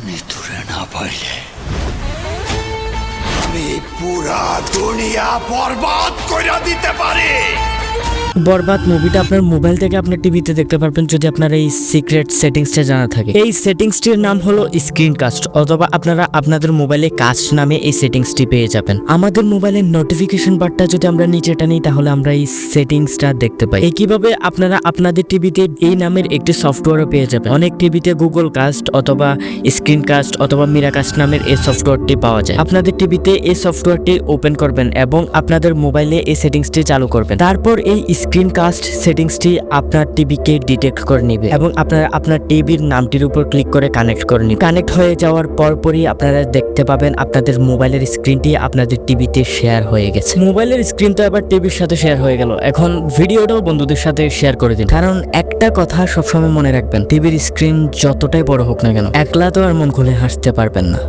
নিতুরে না পাইলে আমি পুরা দুনিয়া বরবাদ কইরা দিতে পারি। বরবাদ মুভিটা আপনার মোবাইল থেকে আপনার টিভিতে দেখতে পারবেন যদি আপনার এই সিক্রেট সেটিংসটা জানা থাকে। এই সেটিংসটির নাম হলো স্ক্রিন কাস্ট, অথবা আপনারা আপনাদের মোবাইলে কাস্ট নামে এই সেটিংসটি পেয়ে যাবেন। আমাদের মোবাইলের নোটিফিকেশন বারটা যদি আমরা নিচে টানি তাহলে আমরা এই সেটিংসটা দেখতে পাই। কিভাবে আপনারা আপনাদের টিভিতে এই নামের একটি সফটওয়্যারও পেয়ে যাবেন। অনেক টিভিতে গুগল কাস্ট অথবা স্ক্রিন কাস্ট অথবা মিরা কাস্ট নামের এই সফটওয়্যারটি পাওয়া যায়। আপনাদের টিভিতে এই সফটওয়্যারটি ওপেন করবেন এবং আপনাদের মোবাইলে এই সেটিংসটি চালু করবেন। তারপর এই স্ক্রিন কাস্ট সেটিংসটি আপনার টিভিকে ডিটেক্ট করে নেবে এবং আপনার টিভির নামটির উপর ক্লিক করে কানেক্ট করে নেবে। কানেক্ট হয়ে যাওয়ার পরপরই আপনারা দেখতে পাবেন আপনাদের মোবাইলের স্ক্রিনটি আপনাদের টিভিতে শেয়ার হয়ে গেছে। মোবাইলের স্ক্রিন তো এবার টিভির সাথে শেয়ার হয়ে গেল, এখন ভিডিওটাও বন্ধুদের সাথে শেয়ার করে দিন। কারণ একটা কথা সবসময় মনে রাখবেন, টিভির স্ক্রিন যতটাই বড় হোক না কেন একলা তো আর মন খুলে হাসতে পারবেন না।